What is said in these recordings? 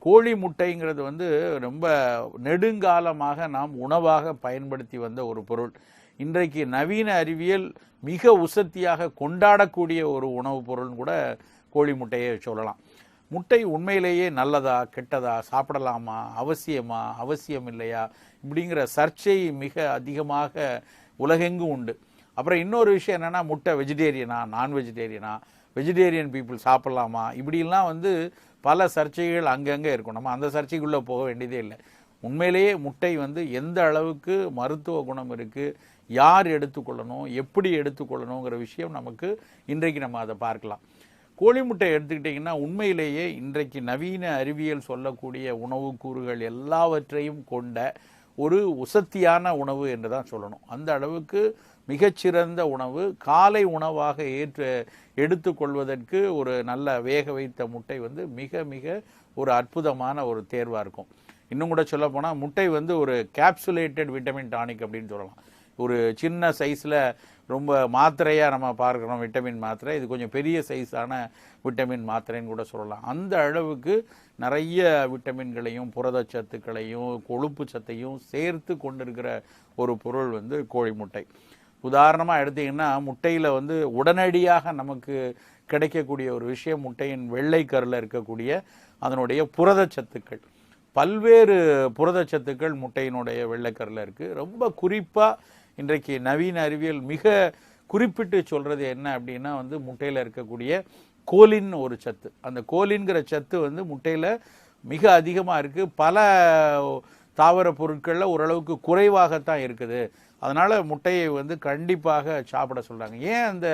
கோழி முட்டைங்கிறது வந்து ரொம்ப நெடுங்காலமாக நாம் உணவாக பயன்படுத்தி வந்த ஒரு பொருள். இன்றைக்கு நவீன அறிவியல் மிக உசத்தியாக கொண்டாடக்கூடிய ஒரு உணவுப் பொருள்னு கூட கோழி முட்டையை சொல்லலாம். முட்டை உண்மையிலேயே நல்லதா கெட்டதா, சாப்பிடலாமா, அவசியமா அவசியம் இல்லையா, இப்படிங்கிற சர்ச்சை மிக அதிகமாக உலகெங்கும் உண்டு. அப்புறம் இன்னொரு விஷயம் என்னென்னா, முட்டை வெஜிடேரியனா நான் வெஜிடேரியனா, வெஜிடேரியன் பீப்புள் சாப்பிட்லாமா, இப்படிலாம் வந்து பல சர்ச்சைகள் அங்கங்கே இருக்கும். நம்ம அந்த சர்ச்சைக்குள்ளே போக வேண்டியதே இல்லை. உண்மையிலேயே முட்டை வந்து எந்த அளவுக்கு மருத்துவ குணம் இருக்குது, யார் எடுத்துக்கொள்ளணும், எப்படி எடுத்துக்கொள்ளணுங்கிற விஷயம் நமக்கு இன்றைக்கு நம்ம அதை பார்க்கலாம். கோழி முட்டை எடுத்துக்கிட்டிங்கன்னா உண்மையிலேயே இன்றைக்கு நவீன அறிவியல் சொல்லக்கூடிய உணவு கூறுகள் எல்லாவற்றையும் கொண்ட ஒரு உசத்தியான உணவு என்று தான் சொல்லணும். அந்த அளவுக்கு மிகச்சிறந்த உணவு. காலை உணவாக எடுத்துக்கொள்வதற்கு ஒரு நல்ல வேக வைத்த முட்டை வந்து மிக மிக ஒரு அற்புதமான ஒரு தேர்வாக இருக்கும். இன்னும் கூட சொல்ல போனால் முட்டை வந்து ஒரு கேப்சுலேட்டட் விட்டமின் டானிக் அப்படின்னு சொல்லலாம். ஒரு சின்ன சைஸில் ரொம்ப மாத்திரையாக நம்ம பார்க்குறோம் விட்டமின் மாத்திரை, இது கொஞ்சம் பெரிய சைஸான விட்டமின் மாத்திரைன்னு கூட சொல்லலாம். அந்த அளவுக்கு நிறைய விட்டமின்களையும் புரதச்சத்துக்களையும் கொழுப்பு சத்தையும் சேர்த்து கொண்டிருக்கிற ஒரு பொருள் வந்து கோழி முட்டை. உதாரணமாக எடுத்திங்கன்னா முட்டையில் வந்து உடனடியாக நமக்கு கிடைக்கக்கூடிய ஒரு விஷயம் முட்டையின் வெள்ளைக்கருவில் இருக்கக்கூடிய அதனுடைய புரதச்சத்துக்கள். பல்வேறு புரதச்சத்துக்கள் முட்டையினுடைய வெள்ளைக்கருவில் இருக்குது. ரொம்ப குறிப்பாக இன்றைக்கு நவீன அறிவியல் மிக குறிப்பிட்டு சொல்கிறது என்ன அப்படின்னா வந்து முட்டையில் இருக்கக்கூடிய கோலின் ஒரு சத்து. அந்த கோலின்கிற சத்து வந்து முட்டையில் மிக அதிகமாக இருக்குது. பல தாவர பொருட்களில் ஓரளவுக்கு குறைவாகத்தான் இருக்குது. அதனால் முட்டையை வந்து கண்டிப்பாக சாப்பிட சொல்கிறாங்க. ஏன் அந்த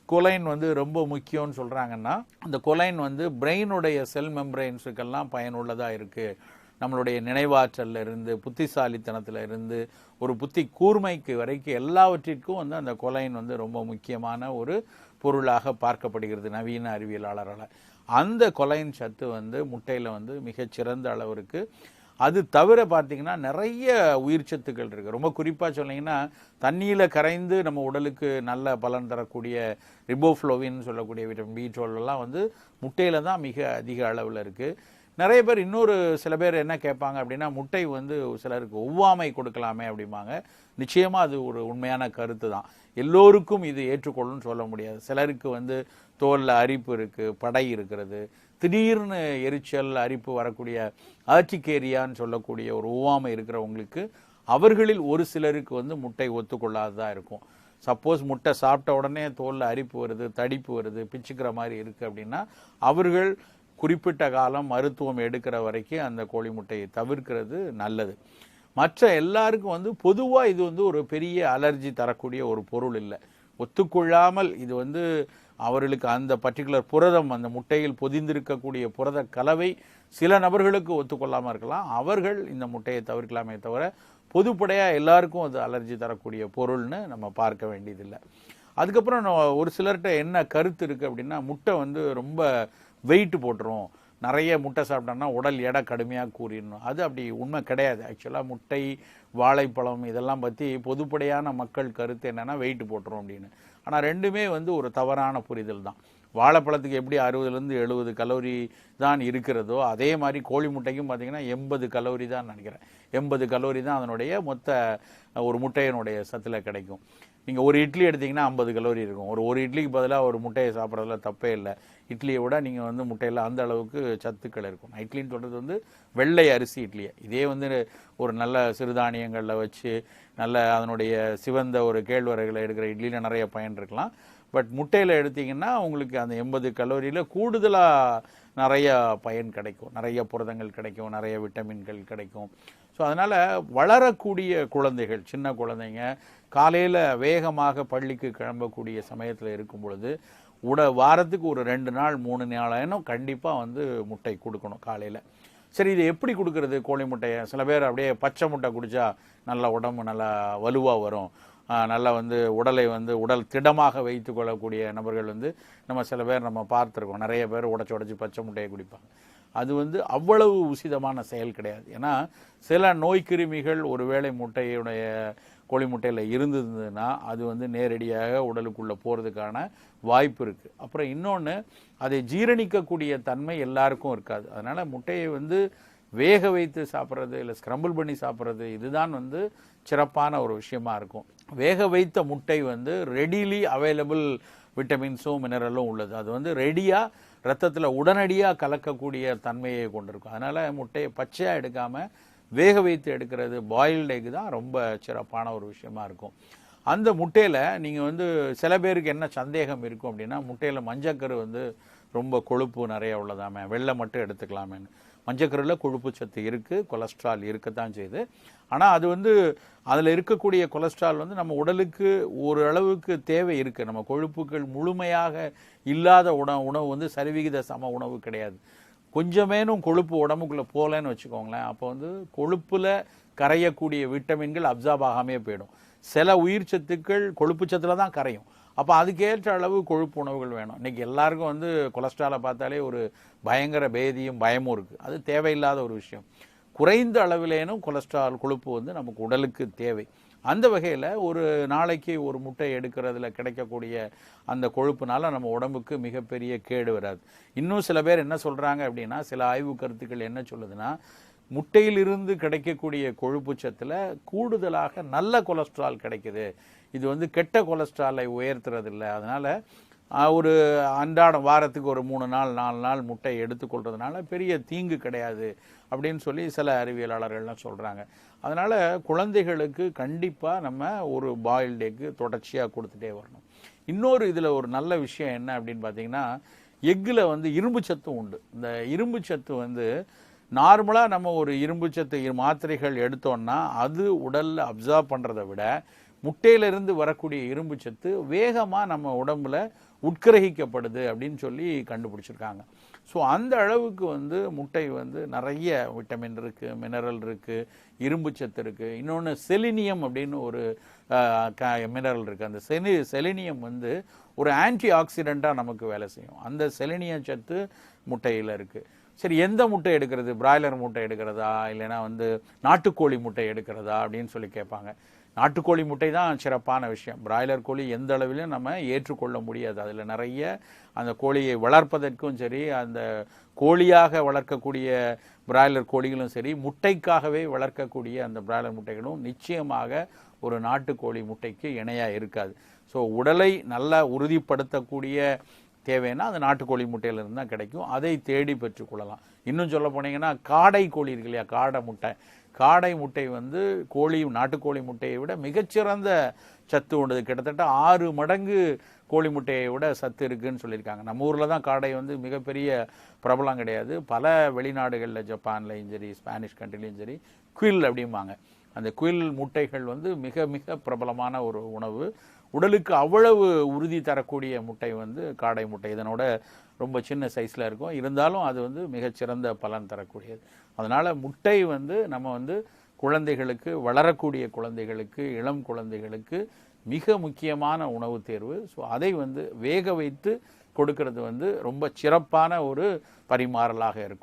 கொலைன் வந்து ரொம்ப முக்கியம்னு சொல்கிறாங்கன்னா, அந்த கொலைன் வந்து பிரெயினுடைய செல் மெம்பரைன்ஸுக்கெல்லாம் பயனுள்ளதாக இருக்குது. நம்மளுடைய நினைவாற்றலில் இருந்து புத்திசாலித்தனத்தில் இருந்து ஒரு புத்தி கூர்மைக்கு வரைக்கும் எல்லாவற்றிற்கும் வந்து அந்த கொலைன் வந்து ரொம்ப முக்கியமான ஒரு பொருளாக பார்க்கப்படுகிறது நவீன அறிவியலாளரால். அந்த கொலைன் சத்து வந்து முட்டையில் வந்து மிகச்சிறந்த அளவு இருக்குது. அது தவிர பார்த்திங்கன்னா நிறைய உயிர் சத்துக்கள் இருக்குது. ரொம்ப குறிப்பாக சொன்னீங்கன்னா தண்ணியில் கரைந்து நம்ம உடலுக்கு நல்ல பலன் தரக்கூடிய ரிபோஃப்ளோவின்னு சொல்லக்கூடிய விட்டமின் B12 வந்து முட்டையில் தான் மிக அதிக அளவில் இருக்குது. நிறைய பேர் சில பேர் என்ன கேட்பாங்க அப்படின்னா, முட்டை வந்து சிலருக்கு ஒவ்வாமை கொடுக்கலாமே அப்படிம்பாங்க. நிச்சயமாக அது ஒரு உண்மையான கருத்து தான். எல்லோருக்கும் இது ஏற்றுக்கொள்ளுன்னு சொல்ல முடியாது. சிலருக்கு வந்து தோலில் அரிப்பு இருக்குது, படை இருக்கிறது, திடீர்னு எரிச்சல் அரிப்பு வரக்கூடிய ஆர்டிகேரியான்னு சொல்லக்கூடிய ஒரு ஒவ்வாமை இருக்கிறவங்களுக்கு அவர்களில் ஒரு சிலருக்கு வந்து முட்டை ஒத்துக்கொள்ளாததாக இருக்கும். சப்போஸ் முட்டை சாப்பிட்ட உடனே தோலில் அரிப்பு வருது, தடிப்பு வருது, பிச்சுக்கிற மாதிரி இருக்குது அப்படின்னா அவர்கள் குறிப்பிட்ட காலம் மருத்துவம் எடுக்கிற வரைக்கும் அந்த கோழி முட்டையை தவிர்க்கிறது நல்லது. மற்ற எல்லாருக்கும் வந்து பொதுவாக இது வந்து ஒரு பெரிய அலர்ஜி தரக்கூடிய ஒரு பொருள் இல்லை. ஒத்துக்கொள்ளாமல் இது வந்து அவர்களுக்கு அந்த பர்டிகுலர் புரதம் அந்த முட்டையில் பொதிந்திருக்கக்கூடிய புரத கலவை சில நபர்களுக்கு ஒத்துக்கொள்ளாமல் இருக்கலாம். அவர்கள் இந்த முட்டையை தவிர்க்கலாமே தவிர பொதுப்படையாக எல்லாருக்கும் அது அலர்ஜி தரக்கூடிய பொருள்னு நம்ம பார்க்க வேண்டியதில்லை. அதுக்கப்புறம் ஒரு சிலர்கிட்ட என்ன கருத்து இருக்குது அப்படின்னா, முட்டை வந்து ரொம்ப வெயிட் போட்டுரும், நிறைய முட்டை சாப்பிட்டோம்னா உடல் எடை கடுமையாக கூறிடணும். அது அப்படி உண்மை கிடையாது. ஆக்சுவலாக முட்டை, வாழைப்பழம் இதெல்லாம் பற்றி பொதுப்படையான மக்கள் கருத்து என்னென்னா வெயிட் போட்டுரும் அப்படின்னு. ஆனால் ரெண்டுமே வந்து ஒரு தவறான புரிதல் தான். வாழைப்பழத்துக்கு எப்படி 60லேருந்து 70 கலோரி தான் இருக்கிறதோ அதே மாதிரி கோழி முட்டைக்கும் பார்த்திங்கன்னா 80 கலோரி தான் நினைக்கிறேன். 80 கலோரி தான் அதனுடைய மொத்த ஒரு முட்டையினுடைய சத்தில் கிடைக்கும். நீங்கள் ஒரு இட்லி எடுத்திங்கன்னா 50 கலோரி இருக்கும். ஒரு இட்லிக்கு பதிலாக ஒரு முட்டையை சாப்பிட்றதுல தப்பே இல்லை. இட்லியை விட நீங்கள் வந்து முட்டையில் அந்த அளவுக்கு சத்துக்கள் இருக்கும். இட்லின்னு சொல்கிறது வந்து வெள்ளை அரிசி இட்லியை. இதே வந்து ஒரு நல்ல சிறுதானியங்களில் வச்சு நல்ல அதனுடைய சிவந்த ஒரு கேழ்வரகுகளை எடுக்கிற இட்லியில் நிறைய பயன் இருக்கலாம். பட் முட்டையில் எடுத்திங்கன்னா உங்களுக்கு அந்த 80 கலோரியில் கூடுதலாக நிறைய பயன் கிடைக்கும், நிறைய புரதங்கள் கிடைக்கும், நிறைய விட்டமின்கள் கிடைக்கும். ஸோ அதனால் வளரக்கூடிய குழந்தைகள், சின்ன குழந்தைங்க காலையில் வேகமாக பள்ளிக்கு கிளம்பக்கூடிய சமயத்தில் இருக்கும் பொழுது வாரத்துக்கு ஒரு 2 நாள் 3 நாளாயினும் கண்டிப்பாக வந்து முட்டை கொடுக்கணும் காலையில். சரி, இது எப்படி கொடுக்கறது கோழி முட்டையை? சில பேர் அப்படியே பச்சை முட்டை குடித்தா நல்லா உடம்பு நல்லா வலுவாக வரும், நல்லா வந்து உடல் திடமாக வைத்து கொள்ளக்கூடிய நபர்கள் வந்து சில பேர் நம்ம பார்த்துருக்கோம். நிறைய பேர் உடச்சி பச்சை முட்டையை குடிப்பாங்க. அது வந்து அவ்வளவு உசிதமான செயல் கிடையாது. ஏன்னா சில நோய் கிருமிகள் ஒருவேளை முட்டையுடைய கோழி முட்டையில் இருந்ததுன்னா அது வந்து நேரடியாக உடலுக்குள்ளே போகிறதுக்கான வாய்ப்பு இருக்குது. அப்புறம் இன்னொன்று, அதை ஜீரணிக்கக்கூடிய தன்மை எல்லாருக்கும் இருக்காது. அதனால் முட்டையை வந்து வேக வைத்து சாப்பிட்றது இல்லை ஸ்க்ரம்பிள் பண்ணி சாப்பிட்றது இதுதான் வந்து சிறப்பான ஒரு விஷயமா இருக்கும். வேக வைத்த முட்டை வந்து ரெடிலி அவைலபிள் விட்டமின்ஸும் மினரலும் உள்ளது. அது வந்து ரெடியாக ரத்தத்தில் உடனடியாக கலக்கக்கூடிய தன்மையை கொண்டிருக்கும். அதனால் முட்டையை பச்சையாக எடுக்காமல் வேக வைத்து எடுக்கிறது, பாயில்டு எக் தான் ரொம்ப சிறப்பான ஒரு விஷயமா இருக்கும். அந்த முட்டையில் நீங்கள் வந்து சில பேருக்கு என்ன சந்தேகம் இருக்கும் அப்படின்னா, முட்டையில் மஞ்சக்கரு வந்து ரொம்ப கொழுப்பு நிறைய உள்ளதாமே, வெள்ளை மட்டும் எடுத்துக்கலாமேன்னு. மஞ்சக்கருவில் கொழுப்பு சத்து இருக்குது, கொலஸ்ட்ரால் இருக்கத்தான் செய்யுது. ஆனால் அது வந்து அதில் இருக்கக்கூடிய கொலஸ்ட்ரால் வந்து நம்ம உடலுக்கு ஒரு அளவுக்கு தேவை இருக்குது. நம்ம கொழுப்புகள் முழுமையாக இல்லாத உணவு வந்து சரிவிகித சம உணவு கிடையாது. கொஞ்சமேனும் கொழுப்பு உடம்புக்குள்ளே போகலன்னு வச்சுக்கோங்களேன், அப்போ வந்து கொழுப்பில் கரையக்கூடிய விட்டமின்கள் அப்சார்ப் ஆகாமே போயிடும். சில உயிர் சத்துக்கள் கொழுப்பு சத்தில் தான் கரையும். அப்போ அதுக்கேற்ற அளவு கொழுப்பு உணவுகள் வேணும். இன்றைக்கி எல்லாருக்கும் வந்து கொலஸ்ட்ராலை பார்த்தாலே ஒரு பயங்கர பேதியும் பயமும் இருக்குது. அது தேவையில்லாத ஒரு விஷயம். குறைந்த அளவிலேனும் கொலஸ்ட்ரால் கொழுப்பு வந்து நமக்கு உடலுக்கு தேவை. அந்த வகையில் ஒரு நாளைக்கு ஒரு முட்டை எடுக்கிறதுல கிடைக்கக்கூடிய அந்த கொழுப்புனால நம்ம உடம்புக்கு மிகப்பெரிய கேடு வராது. இன்னும் சில பேர் என்ன சொல்கிறாங்க அப்படின்னா, சில ஆய்வு கருத்துக்கள் என்ன சொல்லுதுன்னா, முட்டையிலிருந்து கிடைக்கக்கூடிய கொழுப்பு சத்தில் கூடுதலாக நல்ல கொலஸ்ட்ரால் கிடைக்குது. இது வந்து கெட்ட கொலஸ்ட்ராலை உயர்த்துறது இல்லை. அதனால் ஒரு அன்றாடம் வாரத்துக்கு ஒரு 3 நாள் 4 நாள் முட்டை எடுத்துக்கொள்றதுனால பெரிய தீங்கு கிடையாது அப்படின்னு சொல்லி சில அறிவியலாளர்கள்லாம் சொல்கிறாங்க. அதனால் குழந்தைகளுக்கு கண்டிப்பாக நம்ம ஒரு பாயில்டு எக்கு தொடர்ச்சியாக கொடுத்துட்டே வரணும். இன்னொரு இதில் ஒரு நல்ல விஷயம் என்ன அப்படின்னு பார்த்தீங்கன்னா, எக்கில் வந்து இரும்பு சத்தும் உண்டு. இந்த இரும்பு சத்து வந்து நார்மலாக நம்ம ஒரு இரும்பு சத்து மாத்திரைகள் எடுத்தோம்னா அது உடலில் அப்சார்ப் பண்ணுறதை விட முட்டையிலிருந்து வரக்கூடிய இரும்பு சத்து வேகமாக நம்ம உடம்புல உட்கிரகிக்கப்படுது அப்படின்னு சொல்லி கண்டுபிடிச்சிருக்காங்க. ஸோ அந்த அளவுக்கு வந்து முட்டை வந்து நிறைய விட்டமின் இருக்குது, மினரல் இருக்குது, இரும்பு சத்து இருக்குது. இன்னொன்று செலினியம் அப்படின்னு ஒரு மினரல் இருக்குது. அந்த செலினியம் வந்து ஒரு ஆன்டி ஆக்சிடெண்ட்டாக நமக்கு வேலை செய்யும். அந்த செலினியம் சத்து முட்டையில் இருக்குது. சரி, எந்த முட்டை எடுக்கிறது? பிராய்லர் முட்டை எடுக்கிறதா இல்லைன்னா வந்து நாட்டுக்கோழி முட்டை எடுக்கிறதா அப்படின்னு சொல்லி கேட்பாங்க. நாட்டுக்கோழி முட்டை தான் சிறப்பான விஷயம். பிராய்லர் கோழி எந்த அளவிலும் நம்ம ஏற்றுக்கொள்ள முடியாது. அதில் நிறைய அந்த கோழியை வளர்ப்பதற்கும் சரி, அந்த கோழியாக வளர்க்கக்கூடிய பிராய்லர் கோழிகளும் சரி, முட்டைக்காகவே வளர்க்கக்கூடிய அந்த பிராய்லர் முட்டைகளும் நிச்சயமாக ஒரு நாட்டுக்கோழி முட்டைக்கு இணையாக இருக்காது. ஸோ உடலை நல்லா உறுதிப்படுத்தக்கூடிய தேவைன்னா அது நாட்டுக்கோழி முட்டையிலிருந்து தான் கிடைக்கும். அதை தேடி பெற்றுக்கொள்ளலாம். இன்னும் சொல்ல போனீங்கன்னா, காடை கோழி இருக்கு இல்லையா, காடை முட்டை. காடை முட்டை வந்து நாட்டுக்கோழி முட்டையை விட மிகச்சிறந்த சத்து உண்டு. கிட்டத்தட்ட 6 மடங்கு கோழி முட்டையை விட சத்து இருக்குன்னு சொல்லியிருக்காங்க. நம்ம ஊரில் தான் காடை வந்து மிகப்பெரிய பிரபலம் கிடையாது. பல வெளிநாடுகளில், ஜப்பான்லையும் சரி, ஸ்பானிஷ் கண்ட்ரிலையும் சரி, குயில் அப்படிம்பாங்க. அந்த குயில் முட்டைகள் வந்து மிக மிக பிரபலமான ஒரு உணவு. உடலுக்கு அவ்வளவு உறுதி தரக்கூடிய முட்டை வந்து காடை முட்டை. இதனோட ரொம்ப சின்ன சைஸில் இருக்கும். இருந்தாலும் அது வந்து மிகச்சிறந்த பலன் தரக்கூடியது. அதனால் முட்டை வந்து நம்ம வந்து குழந்தைகளுக்கு, வளரக்கூடிய குழந்தைகளுக்கு, இளம் குழந்தைகளுக்கு மிக முக்கியமான உணவு தேர்வு. ஸோ அதை வந்து வேக வைத்து கொடுக்கறது வந்து ரொம்ப சிறப்பான ஒரு பரிமாறலாக இருக்கும்.